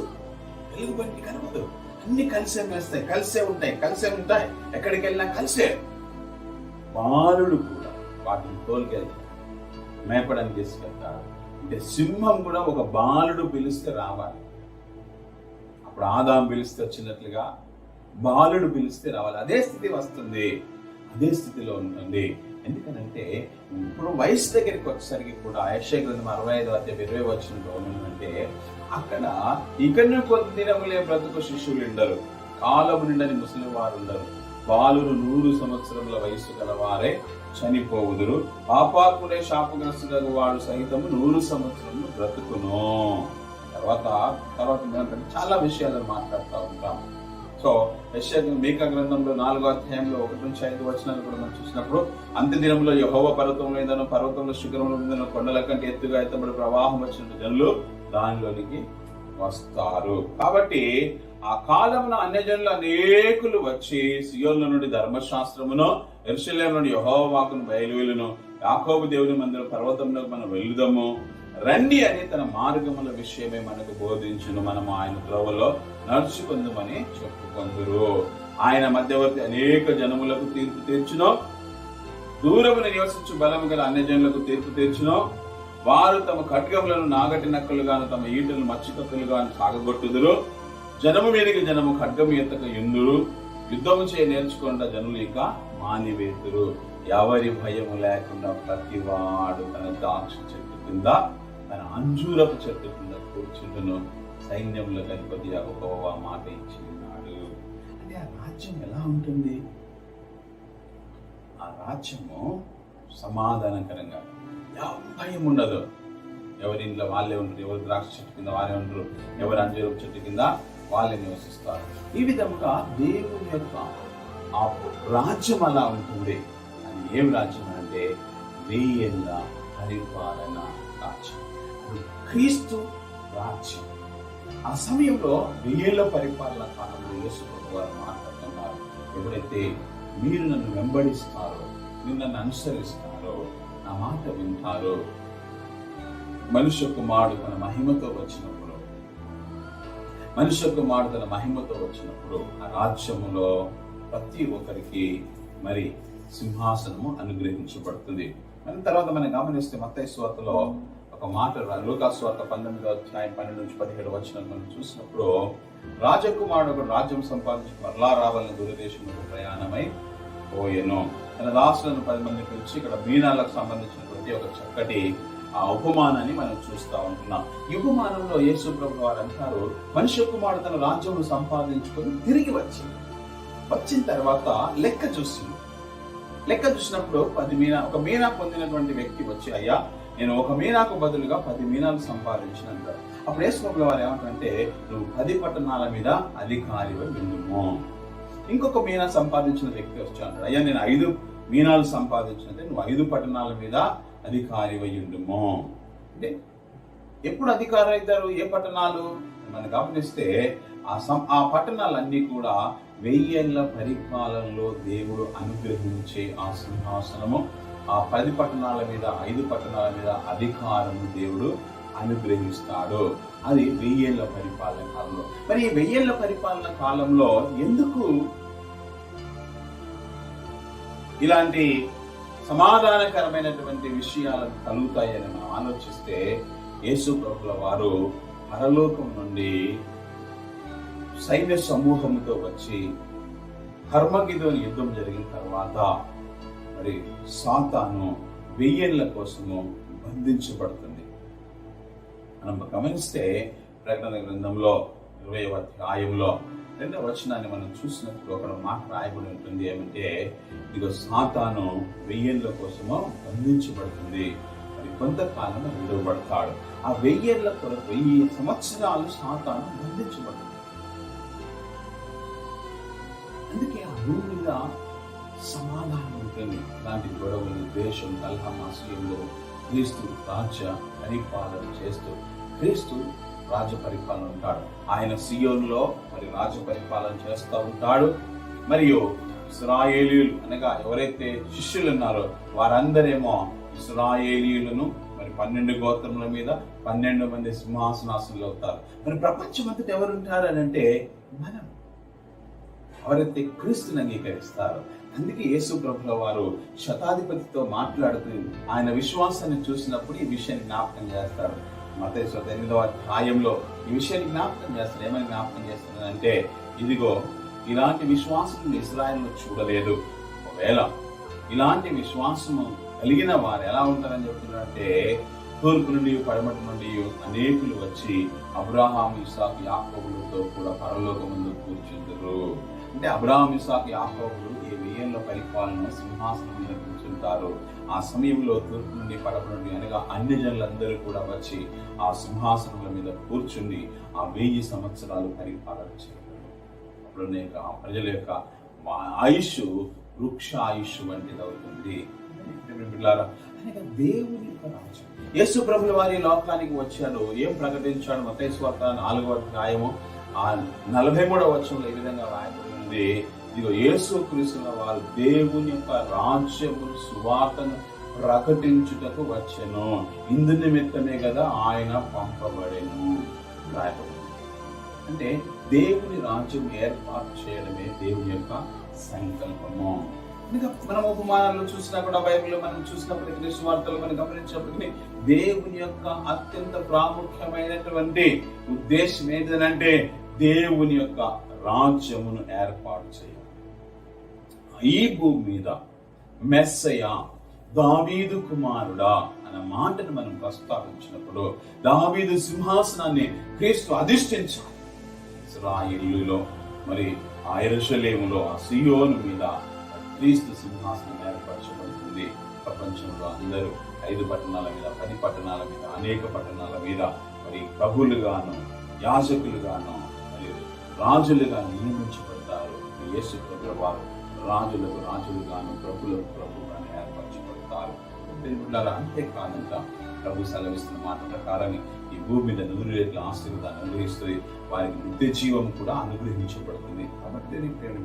వెలుగుబంటి కరవదు, అన్ని కలిసే వేస్తాయి, కలిసే ఉంటాయి, ఎక్కడికి వెళ్ళినా కలిసే. బాలుడు కూడా వాటిని తోలుకెళ్తాడు, మేపడానికి తీసుకెళ్తాడు. అంటే సింహం కూడా ఒక బాలుడు పిలిస్తే రావాలి. అప్పుడు ఆదాం పిలిస్తే వచ్చినట్లుగా బాలుడు పిలిస్తే రావాలి. అదే స్థితి వస్తుంది, అదే స్థితిలో ఉంటుంది. ఎందుకనంటే ఇప్పుడు వయసు దగ్గరికి వచ్చేసరికి కూడా యెషయా గ్రంథం 65వ అధ్యాయం 20వ వచనంలో ఏమంటే, అక్కడ ఇకను కొద్ది దినములే బ్రతుకు శిష్యులు ఉండరు, కాలము నిండని ముసలి వారు ఉండరు, బాలురు 100 సంవత్సరముల వయసు గల వారే చనిపోవుదురు, పాపాత్ముడే శాపగ్రస్తుడగు వాడు సహితము 100 సంవత్సరములు బ్రతుకును. తర్వాత మనం చాలా విషయాలను మాట్లాడుతూ ఉంటాం. సో యెషయా మీకా గ్రంథంలో 4వ అధ్యాయంలో 1-5 వచనాలు కూడా మనం చూసినప్పుడు, అంత్య దినంలో యెహోవా పర్వతంలో ఏదైనా పర్వతంలో శిఖరంలో ఏదైనా కొండల కంటే ఎత్తుగా ఎత్తబడి ప్రవాహం వచ్చిన జనులు దానిలోనికి వస్తారు. కాబట్టి ఆ కాలమున అన్యజనులు అనేకులు వచ్చి సియోను నుండి ధర్మశాస్త్రమును, యెరూషలేము నుండి యెహోవా వాక్కును బయలువెళ్ళును, యాకోబు దేవుని మందిరం పర్వతంలో మనం వెళ్దాము రండి అని తన మార్గముల విషయమే మనకు బోధించును, మనము ఆయన త్రోవలో నడుచుకుందామని చెప్పుకొందురు. ఆయన మధ్యవర్తి అనేక జనములకు తీర్పు తీర్చును, దూరమున నివసించు బలము గల అన్యజనులకు తీర్పు తీర్చును, వారు తమ ఖడ్గములను నాగటి నక్కలుగాను తమ ఈటలను మచ్చికత్తులుగాను సాగగొట్టుదురు, జనము మీదకి జనము ఖడ్గము ఎత్తక ఎందురు, యుద్ధము చేయ నేర్చుకుంటా జనులు ఇక మానివేతురు, ఎవరి భయము లేకుండా ప్రతివాడు తన ద్రాక్ష చెట్టు కింద తన అంజూరపు చెట్టు కింద కూర్చుంటును, సైన్యములకు అధిపతి యెహోవా మాట ఇచ్చి ఉన్నాడు. అంటే ఆ రాజ్యం ఎలా ఉంటుంది? ఆ రాజ్యము సమాధానకరంగా, భయం ఉండదు. ఎవరి ఇంట్లో వాళ్ళే ఉంటారు, ఎవరు ద్రాక్ష చెట్టు కింద వాళ్ళే ఉంటారు, ఎవరు అంజూరపు చెట్టు కింద వాళ్ళే నివసిస్తారు. ఈ విధంగా దేవుని యొక్క ఆ రాజ్యం అలా ఉంటుంది. అది ఏం రాజ్యం అంటే 1000 ఏళ్ల పరిపాలన రాజ్యం, క్రీస్తు రాజ్యం. ఆ సమయంలో 1000 ఏళ్ల పరిపాలన కాలంలో యేసు ప్రభువు వారు మాట్లాడుతున్నారు, ఎవరైతే మీరు నన్ను వెంబడిస్తారో, మీరు నన్ను అనుసరిస్తారో, నా మాట వింటారో, మనుష్య కుమారుడు తన మహిమతో వచ్చినప్పుడు ఆ రాజ్యములో ప్రతి ఒక్కరికి మరి సింహాసనము అనుగ్రహించబడుతుంది. మన తర్వాత మనం గమనిస్తే మత్తయి సువార్తలో ఒక మాట, లూకా సువార్త 19వ అధ్యాయం 12-17 వచనాలు మనం చూసినప్పుడు, రాజకుమారుడు ఒక రాజ్యం సంపాదించి మరలా రావాలని దూరదేశంలో ప్రయాణమై పోయెను. తన దాసులను 10 మంది పిలిచి ఇక్కడ మీనాలకు సంబంధించినటువంటి ఒక చక్కటి ఆ ఉపమానాన్ని మనం చూస్తూ ఉంటున్నాం. ఈ ఉపమానంలో యేసు ప్రభు వారు అంటారు, మనుష్య కుమారుడు తన రాజ్యమును సంపాదించుకొని తిరిగి వచ్చిన తర్వాత లెక్క చూసినప్పుడు 10 మీనా, ఒక మీనా పొందినటువంటి వ్యక్తి వచ్చి, అయ్యా నేను ఒక మీనాకు బదులుగా 10 మీనాలు సంపాదించినంటారు. అప్పుడు యేసు ప్రభు వారు ఏమంటారంటే, నువ్వు 10 పట్టణాల మీద అధికారిగా ఉండుము. ఇంకొక మీనా సంపాదించిన వ్యక్తి వచ్చి అంటాడు, అయ్యా నేను 5 మీనాలు సంపాదించినట్టే నువ్వు 5 పట్టణాల మీద అధికారి అయ్యుండుము. అంటే ఎప్పుడు అధికారులు అవుతారు? ఏ పట్టణాలు మనం గమనిస్తే ఆ పట్టణాలన్నీ కూడా 1000 ఏళ్ల పరిపాలనలో దేవుడు అనుగ్రహించే ఆ సింహాసనము, ఆ 10 పట్టణాల మీద 5 పట్టణాల మీద అధికారము దేవుడు అనుగ్రహిస్తాడు. అది 1000 ఏళ్ల పరిపాలన కాలంలో. మరి ఈ 1000 ఏళ్ల పరిపాలన కాలంలో ఎందుకు ఇలాంటి సమాధానకరమైనటువంటి విషయాలు కలుగుతాయని మనం ఆలోచిస్తే, యేసు ప్రభుల వారు పరలోకం నుండి సైన్య సమూహంతో వచ్చి హర్మగిదోను యుద్ధం జరిగిన తర్వాత మరి సాతాను 1000 ఏళ్ల కోసము బంధించబడుతుంది. మనం గమనిస్తే ప్రకటన గ్రంథంలో 20వ అధ్యాయంలో 2వ వచనాన్ని మనం చూసినప్పుడు ఒక మాట రాయబడి ఉంటుంది. ఏమంటే, ఇదిగో సాతాను 1000 ఏళ్ల కోసము బంధించబడుతుంది, మరి కొంతకాలం విడువబడతాడు. ఆ 1000 ఏళ్ల కొరకు 1000 సంవత్సరాలు సాతాను బంధించబడుతుంది. అందుకే ఆ భూమి మీద సమాధానం ఉంటుంది. ఇలాంటి గొడవలు, ద్వేషం, కలహం, అసూయలు క్రీస్తు రాజ్య పరిపాలన చేస్తూ క్రీస్తు రాజ్య పరిపాలన ఉంటాడు. ఆయన సియోనులో మరి రాజ్య పరిపాలన చేస్తూ ఉంటాడు. మరియు ఇశ్రాయేలీయులు అనగా ఎవరైతే శిష్యులు ఉన్నారో వారందరేమో ఇశ్రాయేలీయులను మరి 12 గోత్రముల మీద 12 మంది సింహాసనాసులు అవుతారు. మరి ప్రపంచం అంతటా ఎవరు ఉంటారు అని అంటే మనం, ఎవరైతే క్రీస్తుని అంగీకరిస్తారు. అందుకే యేసు ప్రభుల వారు శతాధిపతితో మాట్లాడుతూ ఆయన విశ్వాసాన్ని చూసినప్పుడు ఈ విషయాన్ని జ్ఞాపకం చేస్తారు. మత్తయి 8వ అధ్యాయంలో ఈ విషయాన్ని జ్ఞాపకం చేస్తారు. ఏమని జ్ఞాపకం చేస్తున్నారంటే, ఇదిగో ఇలాంటి విశ్వాసం ఇశ్రాయేలులో చూడలేదు. ఒకవేళ ఇలాంటి విశ్వాసము కలిగిన వారు ఎలా ఉంటారని చెప్తున్నారంటే, తూర్పు నుండి పడమటి నుండి అనేకులు వచ్చి అబ్రహాము, ఇస్సాకు, యాకోబులతో కూడా పరలోకమందు కూర్చుంటారు. అంటే అబ్రహాము, ఇస్సాకు, యాకోబులు ఈ 1000 ఏళ్ల పరిపాలన సింహాసనం మీద కూర్చుంటారు. ఆ సమయంలో తూర్పు నుండి పడమటి నుండి అనగా అన్ని జనులందరూ కూడా వచ్చి ఆ సింహాసనముల మీద కూర్చుండి ఆ 1000 సంవత్సరాలు పరిపాలన చేస్తారు. అప్పుడు ఆ ప్రజల యొక్క ఆయుష్ వృక్ష ఆయుష్ వంటిది అవుతుంది. దేవుని యొక్క రాజ్యం. యేసు ప్రభుల వారి లోకానికి వచ్చాడు. ఏం ప్రకటించాడు? మత్తయి సువార్త 4వ అధ్యాయము 43వ వచనంలో ఈ విధంగా రాయబడి ఉంది. ఇదిగో యేసు క్రీస్తుల వారు దేవుని యొక్క రాజ్యమును సువార్తను ప్రకటించుటకు వచ్చెను, ఇందు నిమిత్తమే కదా ఆయన పంపబడెను రాయబడి. అంటే దేవుని రాజ్యం ఏర్పాటు చేయడమే దేవుని యొక్క సంకల్పము. మనం ఉపమానాలు చూసినా కూడా, బైబిల్లో మనం చూసినప్పటికీ, సువార్తలు మనం గమనించినప్పటికీ, దేవుని యొక్క అత్యంత ప్రాముఖ్యమైనటువంటి ఉద్దేశం ఏంటంటే దేవుని యొక్క రాజ్యమును ఏర్పాటు చేయాలి. ఈ భూమి మీద మెస్సయ దావీదు కుమారుడా అన్న మాటను మనం ప్రస్తావించినప్పుడు, దావీదు సింహాసనాన్ని క్రీస్తు అధిష్ఠించాలి. ఇశ్రాయేలులో మరి ఆ యెరూషలేములో ఆ సియోను మీద క్రీస్తు సింహాసనం ఏర్పరచబడుతుంది. ప్రపంచంలో అందరూ 5 పట్టణాల మీద, 10 పట్టణాల మీద, అనేక పట్టణాల మీద మరి ప్రభులుగాను, యాజకులుగాను, మరి రాజులుగా నియమించబడతారు. యేసు ప్రభుల వారు రాజులకు రాజులుగాను, ప్రభులకు ప్రభుగాను ఏర్పరచబడతారు. అంతేకాదంగా ప్రభు సెలవిస్తున్న మాట ప్రకారం ఈ భూమి మీద 100 రెట్ల ఆశీర్వాదాన్ని అనుగ్రహిస్తుంది. వారికి నిత్య జీవం కూడా అనుగ్రహించబడుతుంది. కాబట్టి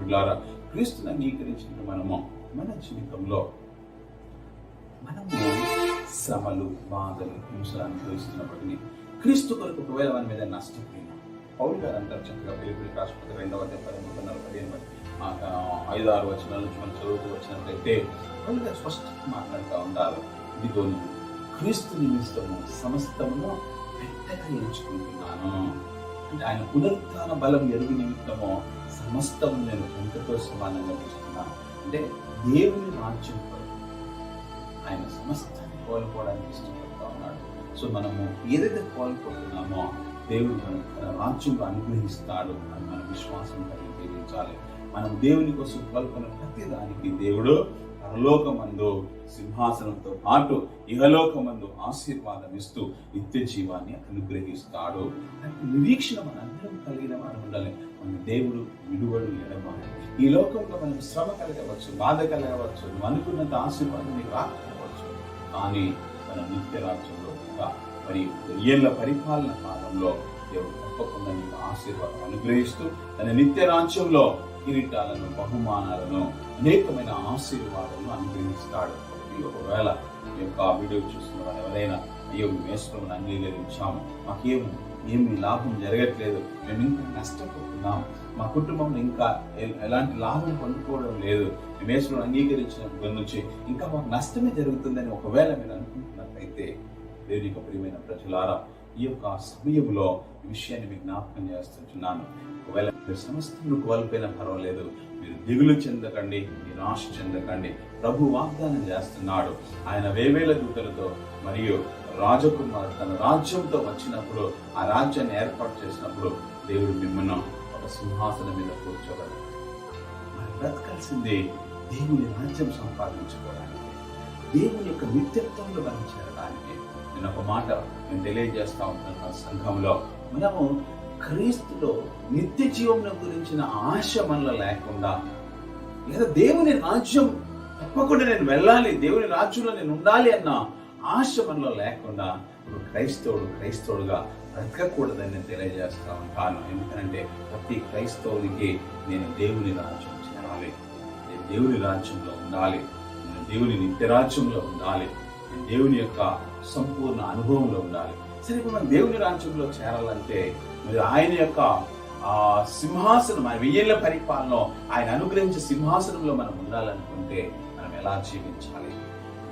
బిడ్డలారా, క్రీస్తుని అంగీకరించిన మనము మన జీవితంలో మనము శ్రమలు, బాధలు, హింసలు అనుభవిస్తున్నప్పటికీ క్రీస్తు కొరకు ఒకవేళ మన మీద నష్టపోయినా, పౌలు గారు అంటారు చక్కగా ఫిలిప్పీయులకు రాసిన పత్రిక 2వ అధ్యాయం 5-6 వచనాల నుంచి మనం చదువుతూ వచ్చినట్లయితే పౌలు గారు స్పష్టంగా మాట్లాడుతూ ఉంటారు. ఇదిగో క్రీస్తు నిమిత్తము సమస్తమును పెద్దగా ఎంచుకుంటున్నాను. అంటే ఆయన పునరుత్థాన బలం ఎరుగు నిమిత్తము సమస్తము నేను ఎంతతో సమానంగా చూస్తున్నాను. అంటే దేవుని రాజ్యం కొరకు ఆయన సమస్తాన్ని కోల్పోవడానికి ఇష్టపడతా ఉన్నాడు. సో మనము ఏదైతే కోల్పోతున్నామో దేవుడు మనకు తన రాజ్యంలో అనుగ్రహిస్తాడు అని మన విశ్వాసం కలిగి జీవించాలి. మనం దేవుని కోసం కోల్పోయిన ప్రతి దానికి దేవుడు పరలోకమందు సింహాసనంతో పాటు ఇహలోకమందు ఆశీర్వాదం ఇస్తూ నిత్య జీవాన్ని అనుగ్రహిస్తాడు. నిరీక్షణ మనందరం కలిగిన వారు ఉండాలి. మన దేవుడు విడువడు ఎడబాడు. ఈ లోకంలో మనకు శ్రమ కలగవచ్చు, బాధ కలగవచ్చు, నువ్వు అనుకున్నంత ఆశీర్వాదం నీకు రాకపోవచ్చు. కానీ మన నిత్య రాజ్యంలో మరి ఏళ్ల పరిపాలన కాలంలో దేవుడు తప్పకుండా నీకు ఆశీర్వాదం అనుగ్రహిస్తూ తన నిత్య రాజ్యంలో కిరీటాలను, బహుమానాలను, అనేకమైన ఆశీర్వాదాలను అనుగ్రహిస్తాడు. ఒకవేళ ఈ యొక్క వీడియో చూస్తున్న వారు ఎవరైనా అయ్యో మేస్త్రం అంగీకరించాము, ఏమి లాభం జరగట్లేదు, మేము ఇంకా నష్టపోతున్నాం, మా కుటుంబంలో ఇంకా ఎలాంటి లాభం పొందుకోవడం లేదు, మేస్త్రం అంగీకరించిన నుంచి ఇంకా మాకు నష్టమే జరుగుతుందని ఒకవేళ మీరు అనుకుంటున్నట్లయితే దేవుని యొక్క ప్రియమైన ప్రజలారా, ఈ యొక్క సమయంలో ఈ విషయాన్ని మీకు జ్ఞాపకం చేస్తున్నాను. ఒకవేళ మీరు సమస్యను కోల్పోయినా పర్వాలేదు, మీరు దిగులు చెందకండి, నిరాశ చెందకండి. ప్రభు వాగ్దానం చేస్తున్నాడు. ఆయన వేవేల దూతలతో మరియు రాజకుమారు తన రాజ్యంతో వచ్చినప్పుడు, ఆ రాజ్యాన్ని ఏర్పాటు చేసినప్పుడు దేవుడు మిమ్మల్ని ఒక సింహాసనం మీద కూర్చోగలడు. మనం బ్రతకాల్సిందే దేవుని రాజ్యం సంపాదించుకోవడానికి, దేవుని యొక్క నిత్యత్వంలో మనం చేరడానికి. నేను ఒక మాట నేను తెలియజేస్తా ఉంటాను. సంఘంలో మనము క్రీస్తులో నిత్య జీవం గురించిన ఆశ మనలో లేకుండా, లేదా దేవుని రాజ్యం తప్పకుండా నేను వెళ్ళాలి, దేవుని రాజ్యంలో నేను ఉండాలి అన్న ఆశ మనలో లేకుండా క్రైస్తవుడుగా బ్రతకకూడదని నేను తెలియజేస్తా ఉంటాను. ఎందుకంటే ప్రతి క్రైస్తవునికి నేను దేవుని రాజ్యం చేరాలి, నేను దేవుని రాజ్యంలో ఉండాలి, నేను దేవుని నిత్య రాజ్యంలో ఉండాలి, నేను దేవుని యొక్క సంపూర్ణ అనుభవంలో ఉండాలి. సరే, ఇప్పుడు మనం దేవుని రాజ్యంలో చేరాలంటే మరి ఆయన యొక్క సింహాసనం, ఆయన 1000 ఏళ్ల పరిపాలన, ఆయన అనుగ్రహించే సింహాసనంలో మనం ఉండాలనుకుంటే మనం ఎలా జీవించాలి?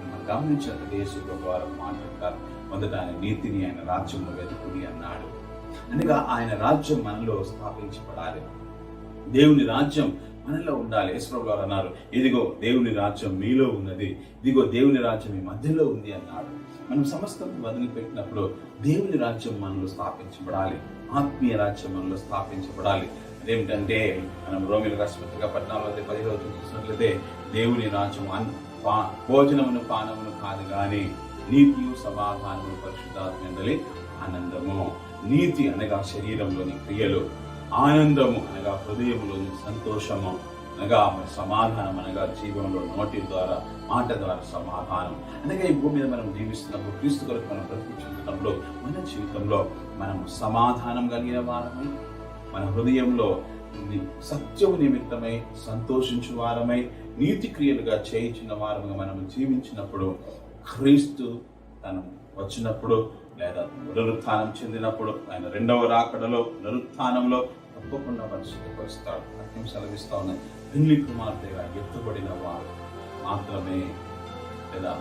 మనం గమనించినట్టు యేసు ప్రభువారు మాట్లాడతారు, మొదట ఆయన నీతిని, ఆయన రాజ్యంలో వెతుకుని అన్నాడు. అనగా ఆయన రాజ్యం మనలో స్థాపించబడాలి, దేవుని రాజ్యం మనలో ఉండాలి. యేసు ప్రభువారు అన్నారు, ఇదిగో దేవుని రాజ్యం మీలో ఉన్నది, ఇదిగో దేవుని రాజ్యం మీ మధ్యలో ఉంది అన్నాడు. మనం సమస్తం వదిలిపెట్టినప్పుడు దేవుని రాజ్యం మనలో స్థాపించబడాలి, ఆత్మీయ రాజ్యం మనలో స్థాపించబడాలి. అదేమిటంటే మనం రోమిలకు రాసిన పత్రిక 14:10 చూసినట్లయితే దేవుని రాజ్యం భోజనమును పానమును కాదు గాని నీతియు సమాధానము పరిశుద్ధాత్మ ఆనందము. నీతి అనగా శరీరంలోని క్రియలు, ఆనందము అనగా హృదయంలోని సంతోషము, అనగా సమాధానం అనగా జీవంలో నోటి ద్వారా, మాట ద్వారా సమాధానం. అనగా ఈ భూమి మీద మనం జీవిస్తున్నప్పుడు, క్రీస్తు కొరకు మనం బ్రతికించుకున్నప్పుడు మన జీవితంలో మనం సమాధానం కలిగిన వారమై, మన హృదయంలో సత్యము నిమిత్తమై సంతోషించు వారమై, నీతి క్రియలుగా చేయించిన వారముగా మనం జీవించినప్పుడు, క్రీస్తు తను వచ్చినప్పుడు లేదా పునరుత్థానం చెందినప్పుడు, ఆయన రెండవ రాకడలో పునరుత్థానంలో తప్పకుండా పరిశుద్ధపరుస్తాడు. వాక్యం సెలవిస్తా ఉన్నాయి, పెళ్లి కుమార్తెగా ఎత్తబడిన వారు మాత్రమే, లేదా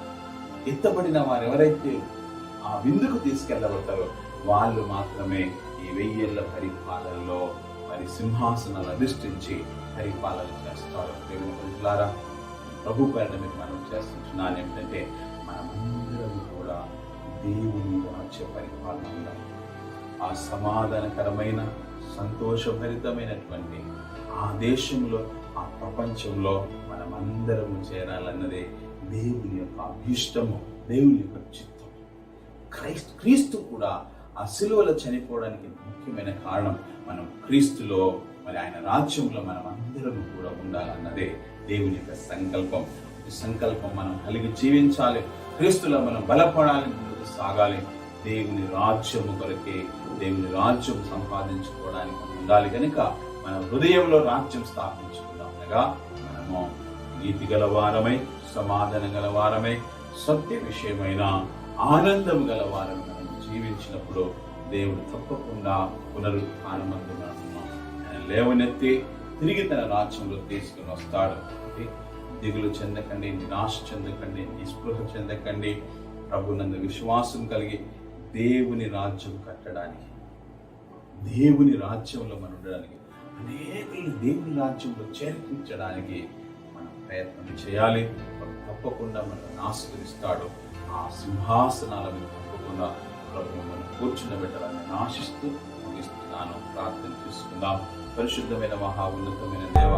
ఎత్తబడిన వారు ఎవరైతే ఆ విందుకు తీసుకెళ్ళబడతారో వాళ్ళు మాత్రమే ఈ 1000 ఏళ్ల పరిపాలనలో మరి సింహాసనాలు అధిష్ఠించి పరిపాలన చేస్తారు. దేవుని ప్రజలారా, ప్రభు పేరిట మీకు మనం చేస్తున్నాను ఏమిటంటే, మనమందరం కూడా దేవుని రాజ్య పరిపాలన ఉండాలి. ఆ సమాధానకరమైన సంతోషభరితమైనటువంటి ఆ దేశంలో, ఆ ప్రపంచంలో మనమందరము చేరాలన్నదే దేవుని యొక్క అభిష్టము, దేవుని యొక్క చిత్తం. క్రీస్తు కూడా ఆ సిలువలో చనిపోవడానికి ముఖ్యమైన కారణం మనం క్రీస్తులో మరి ఆయన రాజ్యంలో మనం అందరం కూడా ఉండాలన్నదే దేవుని యొక్క సంకల్పం. ఈ సంకల్పం మనం కలిగి జీవించాలి, క్రీస్తులో మనం బలపడాలి, ముందుకు సాగాలి. దేవుని రాజ్యము కొరకే, దేవుని రాజ్యం సంపాదించుకోవడానికి ఉండాలి. కనుక మన హృదయంలో రాజ్యం స్థాపించుకుందాం. అనగా మనము నీతి గలవారమై, సమాధానం గలవారమై, సత్య విషయమైన ఆనందం గలవారమై మనం జీవించినప్పుడు దేవుడు తప్పకుండా పునరుత్థానమందు ఆయన లేవనెత్తి తిరిగి తన రాజ్యంలో తీసుకుని వస్తాడు. దిగులు చెందకండి, నిరాశ చెందకండి, నిస్పృహ చెందకండి. ప్రభునందు విశ్వాసం కలిగి దేవుని రాజ్యం కట్టడానికి, దేవుని రాజ్యంలో మనం ఉండడానికి, అనేకులను దేవుని రాజ్యంలో చేర్పించడానికి మన మనం ప్రయత్నం చేయాలి. తప్పకుండా మనల్ని ఆశీర్వదిస్తాడు. ఆ సింహాసనాల మీద తప్పకుండా ప్రభు మనం కూర్చుండబెట్టాలని నేను ఆశిస్తూ ముగిస్తున్నాను. ప్రార్థన చేసుకుందాం. పరిశుద్ధమైన మహా ఉన్నతమైన దేవ,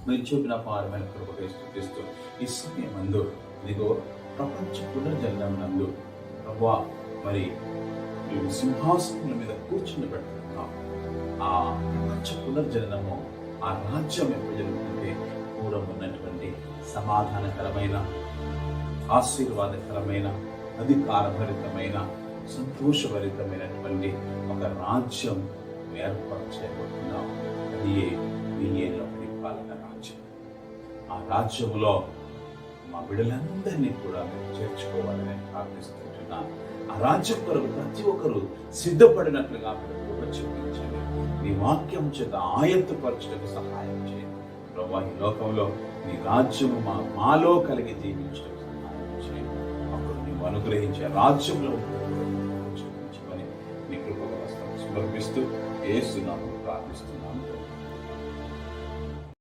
మీరు చూపిన పారమైన కృపకై స్తుతిస్తూ ఈ సమయమందు ఇదిగో ప్రపంచ పునర్జన్మం నందు ప్రభువా మరి మీరు సింహాసనం మీద కూర్చుని పెడుతున్నాం. ఆ ప్రపంచ పునర్జననము, ఆ రాజ్యం ఎప్పుడు జరుగుతుంటే పూర్వం ఉన్నటువంటి సమాధానకరమైన, ఆశీర్వాదకరమైన, అధికారభరితమైన, సంతోషభరితమైనటువంటి ఒక రాజ్యం ఏర్పాటు చేయబోతున్నాం. అది ఏళ్ళ పరిపాలన రాజ్యం. ఆ రాజ్యములో మా బిడ్డలందరినీ కూడా మీరు చేర్చుకోవాలని నేను ప్రార్థిస్తుంటున్నాను. ఆ రాజ్యం కొరకు ప్రతి ఒక్కరు సిద్ధపడినట్లుగా మీరు కృప చూపించండి. నీ వాక్యం చేత ఆయత్తపరచుటకు సహాయం చేయండి ప్రభువా. ఈ లోకంలో నీ రాజ్యము మాలో కలిగి జీవించడానికి సహాయం చేయండి. అప్పుడు నీవు అనుగ్రహించే రాజ్యంలో చూపించమని నీ కృపకు సమర్పిస్తూ యేసు నామములో ప్రార్థిస్తున్నాను.